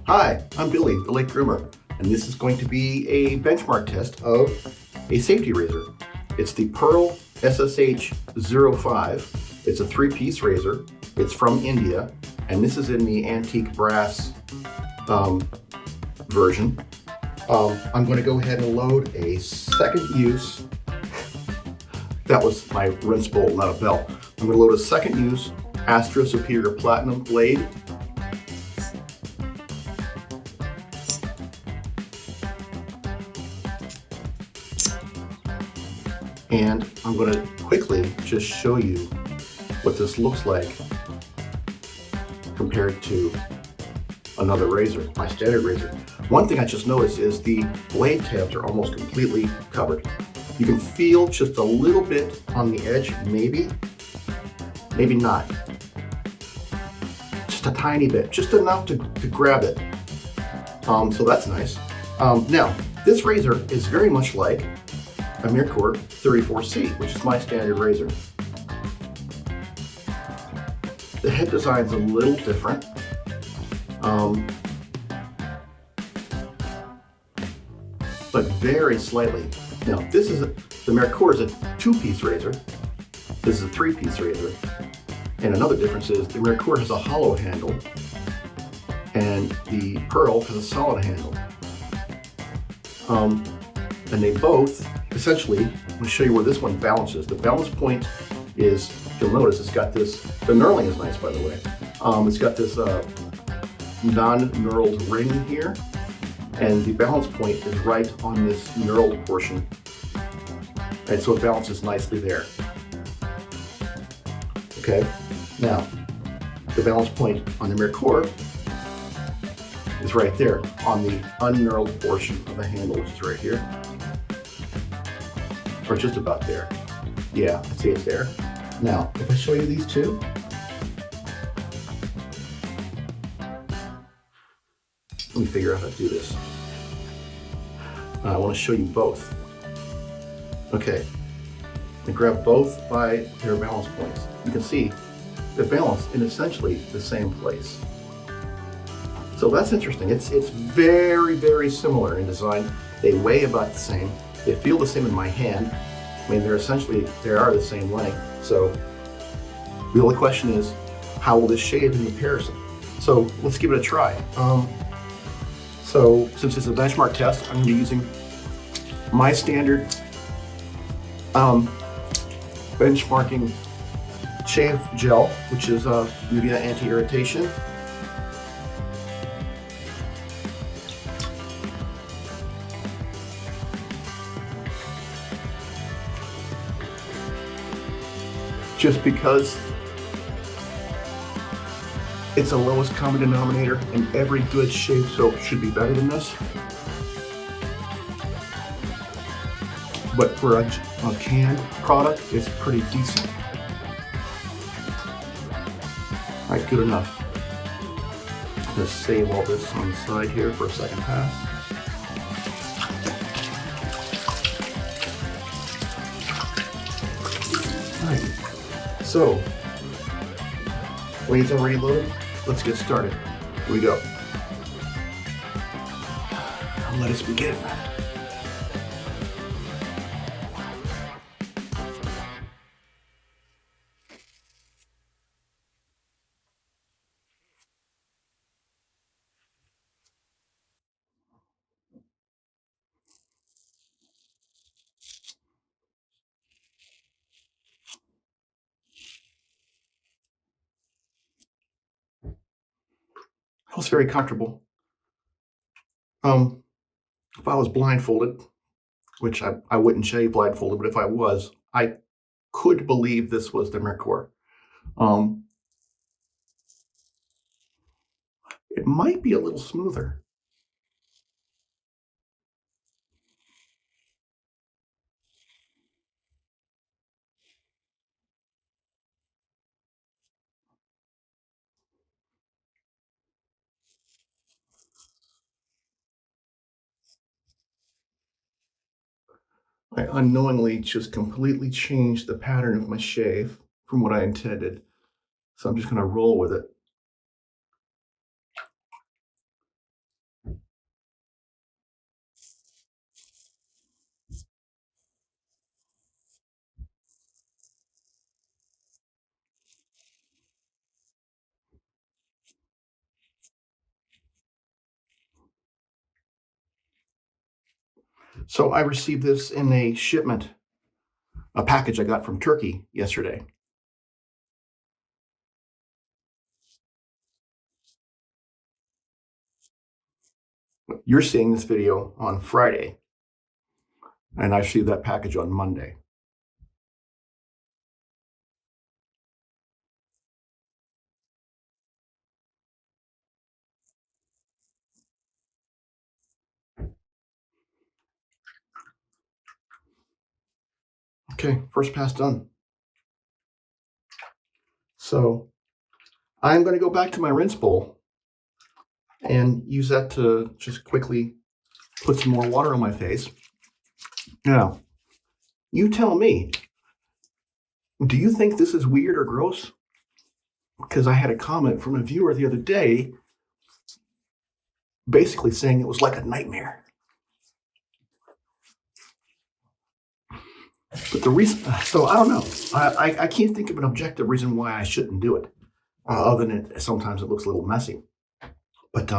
Hi, I'm Billy, the Lake Groomer, and this is going to be a benchmark test of a safety razor. It's the Pearl SSH-05. It's a 3-piece razor. It's from India, and this is in the antique brass version. I'm going to go ahead and load a second use. That was my rinse bowl, not a belt. I'm going to load a second use Astra Superior Platinum blade. And I'm going to quickly just show you what this looks like compared to another razor, my standard razor. One thing I just noticed is the blade tabs are almost completely covered. You can feel just a little bit on the edge, maybe not. Just a tiny bit, just enough to grab it. So that's nice. Now, this razor is very much like a Merkur 34C, which is my standard razor. The head design's a little different. But very slightly. Now, the Merkur is a 2-piece razor. This is a 3-piece razor. And another difference is the Merkur has a hollow handle and the Pearl has a solid handle. And they both, essentially, I'm going to show you where this one balances. The balance point is, you'll notice it's got this, the knurling is nice, by the way. It's got this non-knurled ring here, and the balance point is right on this knurled portion. And so it balances nicely there. Okay, now, the balance point on the Merkur is right there on the unknurled portion of the handle, which is right here. Or just about there. Yeah, I'd say it's there. Now, if I show you these two, let me figure out how to do this. I want to show you both. Okay, I grab both by their balance points. You can see they're balanced in essentially the same place. So that's interesting. It's very, very similar in design. They weigh about the same. They feel the same in my hand. I mean, they are the same length. So the only question is, how will this shave in comparison? So let's give it a try. So since it's a benchmark test, I'm going to be using my standard benchmarking shave gel, which is Nivea anti-irritation. Just because it's the lowest common denominator and every good shave soap should be better than this. But for a canned product, it's pretty decent. All right, good enough. Let's save all this on the side here for a second pass. All right. So, blade's already loaded. Let's get started. Here we go. Let us begin. I was very comfortable. If I was blindfolded, which I wouldn't shave blindfolded, but if I was, I could believe this was the Merkur. It might be a little smoother. I unknowingly just completely changed the pattern of my shave from what I intended. So I'm just going to roll with it. So I received this in a shipment, a package I got from Turkey yesterday. You're seeing this video on Friday, and I received that package on Monday. Okay, first pass done. So I'm going to go back to my rinse bowl and use that to just quickly put some more water on my face. Now, you tell me, do you think this is weird or gross? Because I had a comment from a viewer the other day basically saying it was like a nightmare. But the reason, so I don't know. I can't think of an objective reason why I shouldn't do it, other than sometimes it looks a little messy. But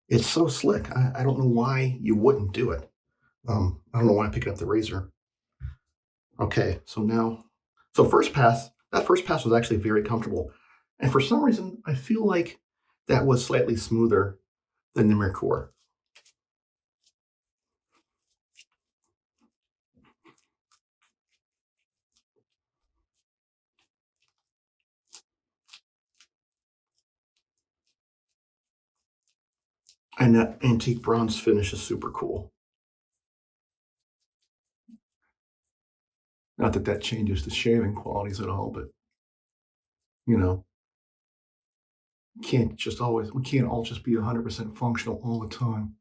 it's so slick. I don't know why you wouldn't do it. I don't know why I'm picking up the razor. Okay, so now, so that first pass was actually very comfortable. And for some reason, I feel like that was slightly smoother than the Merkur. And that antique bronze finish is super cool. Not that that changes the shaving qualities at all, but you know, we can't all just be 100% functional all the time.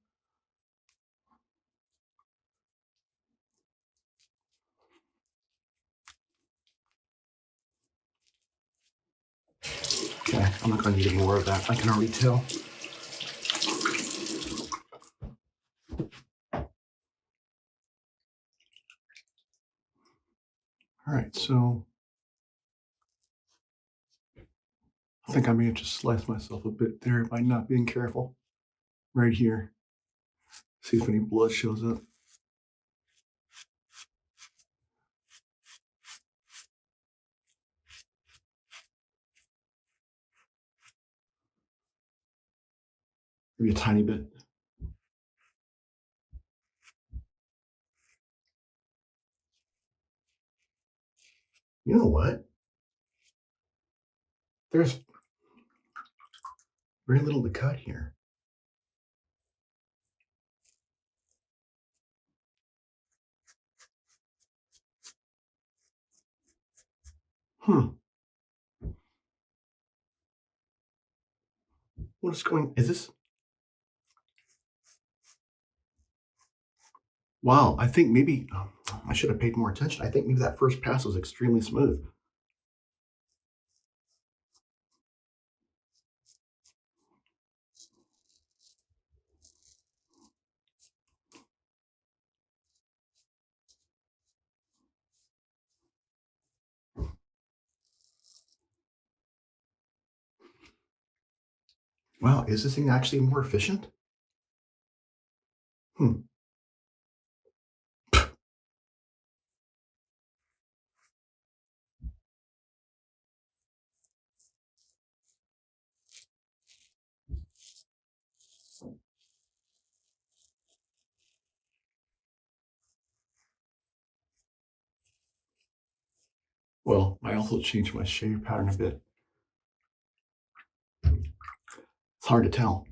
Okay, I'm not going to need more of that. I can already tell. All right, so I think I may have just sliced myself a bit there by not being careful. Right here. See if any blood shows up. Maybe a tiny bit. You know what? There's very little to cut here. What is this? Wow, I think maybe I should have paid more attention. I think maybe that first pass was extremely smooth. Wow, is this thing actually more efficient? Hmm. Well, I also changed my shave pattern a bit. It's hard to tell.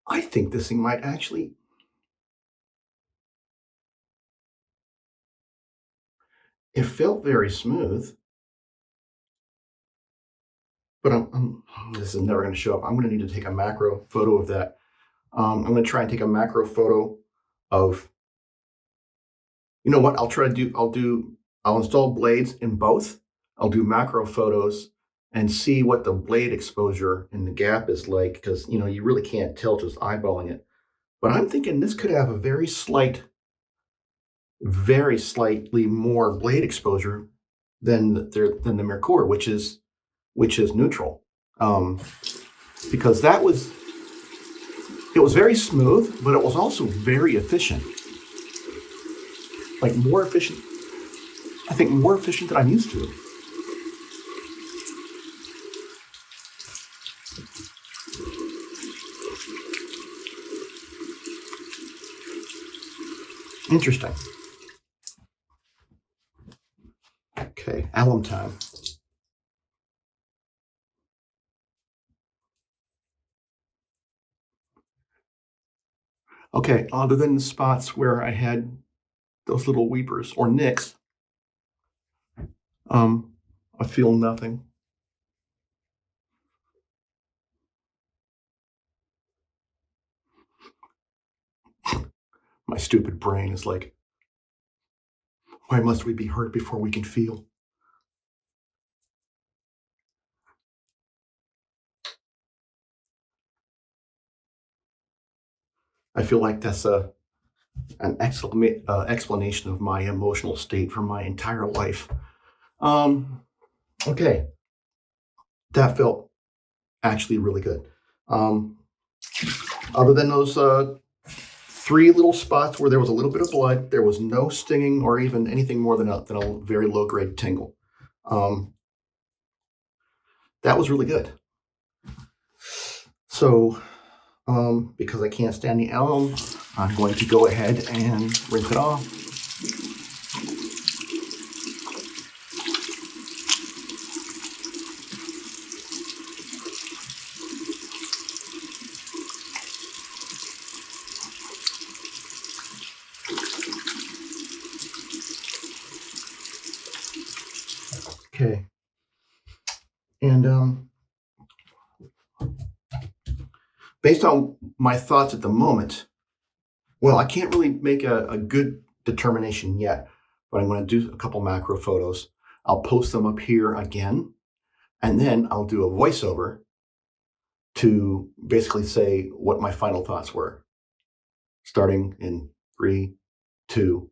I think this thing might actually, it felt very smooth, but this is never going to show up. I'm going to need to take a macro photo of that. I'm going to try and take a macro photo of, you know what, I'll install blades in both. I'll do macro photos and see what the blade exposure and the gap is like, because, you know, you really can't tell just eyeballing it. But I'm thinking this could have a very slightly more blade exposure than the Merkur, which is neutral. Because it was very smooth, but it was also very efficient. Like more efficient, I think more efficient than I'm used to. Interesting. Okay, alum time. Okay, other than the spots where I had those little weepers or nicks, I feel nothing. My stupid brain is like, why must we be hurt before we can feel? I feel like that's an explanation of my emotional state for my entire life. Okay, that felt actually really good. Other than those 3 little spots where there was a little bit of blood, there was no stinging or even anything more than a very low grade tingle. That was really good. So, because I can't stand the alum, I'm going to go ahead and rinse it off. Okay. And based on my thoughts at the moment, well, I can't really make a good determination yet, but I'm going to do a couple macro photos. I'll post them up here again, and then I'll do a voiceover to basically say what my final thoughts were. Starting in 3, 2.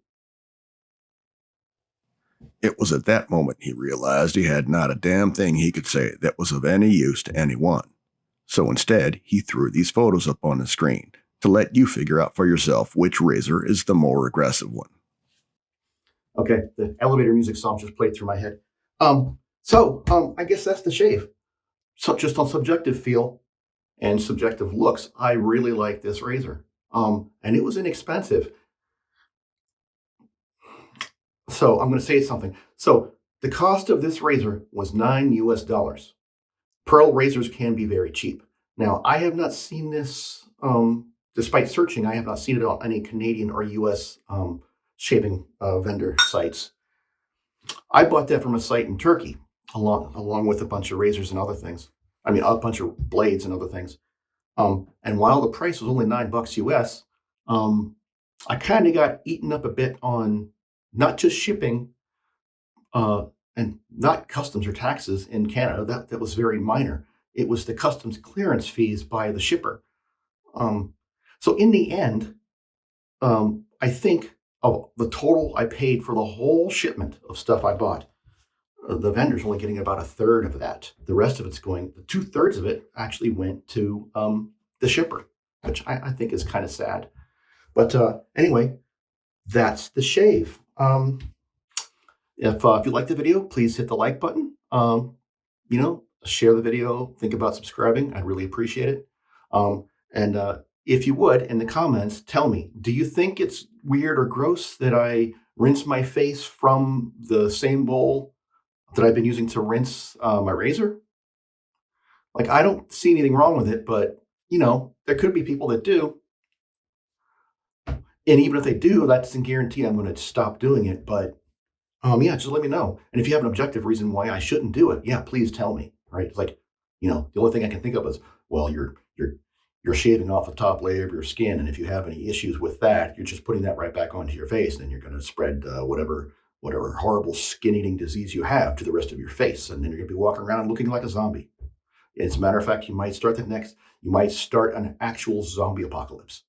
It was at that moment he realized he had not a damn thing he could say that was of any use to anyone. So instead, he threw these photos up on the screen to let you figure out for yourself which razor is the more aggressive one. Okay, the elevator music song just played through my head. I guess that's the shave. So just on subjective feel and subjective looks, I really like this razor. And it was inexpensive. So I'm going to say something. So the cost of this razor was $9 US. Pearl razors can be very cheap. Now, I have not seen this, despite searching, I have not seen it on any Canadian or US shaving vendor sites. I bought that from a site in Turkey, along with a bunch of razors and other things. I mean, a bunch of blades and other things. And while the price was only $9 US, I kind of got eaten up a bit on not just shipping and not customs or taxes in Canada. That was very minor. It was the customs clearance fees by the shipper. So in the end, I think of the total I paid for the whole shipment of stuff I bought, the vendor's only getting about 1/3 of that. The rest of it's going, 2/3 of it actually went to the shipper, which I think is kind of sad. But anyway, that's the shave. If you like the video, please hit the like button. Share the video. Think about subscribing. I'd really appreciate it. And if you would, in the comments, tell me, do you think it's weird or gross that I rinse my face from the same bowl that I've been using to rinse my razor? Like, I don't see anything wrong with it, but, you know, there could be people that do. And even if they do, that doesn't guarantee I'm going to stop doing it. But yeah, just let me know. And if you have an objective reason why I shouldn't do it, yeah, please tell me. Right? It's like, you know, the only thing I can think of is, well, you're shaving off the top layer of your skin, and if you have any issues with that, you're just putting that right back onto your face, and then you're going to spread whatever horrible skin-eating disease you have to the rest of your face, and then you're going to be walking around looking like a zombie. As a matter of fact, you might start an actual zombie apocalypse.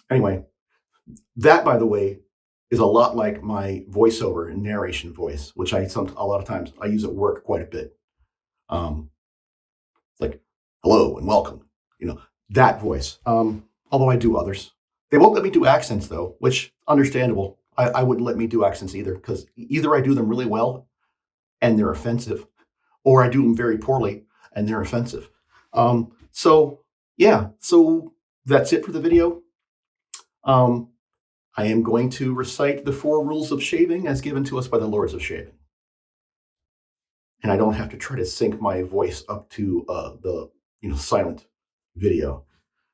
Anyway, that, by the way, is a lot like my voiceover and narration voice, which a lot of times I use at work quite a bit. Like, hello and welcome, you know, that voice. Although I do others. They won't let me do accents though, which understandable. I wouldn't let me do accents either, because either I do them really well and they're offensive, or I do them very poorly and they're offensive. So yeah, so that's it for the video. I am going to recite the 4 rules of shaving as given to us by the Lords of Shaving. And I don't have to try to sync my voice up to the silent video.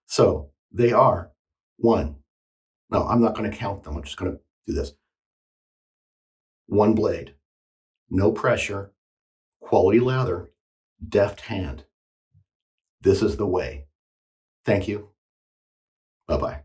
So they are: 1. No, I'm not going to count them. I'm just going to do this. 1 blade, no pressure, quality lather, deft hand. This is the way. Thank you. Bye-bye.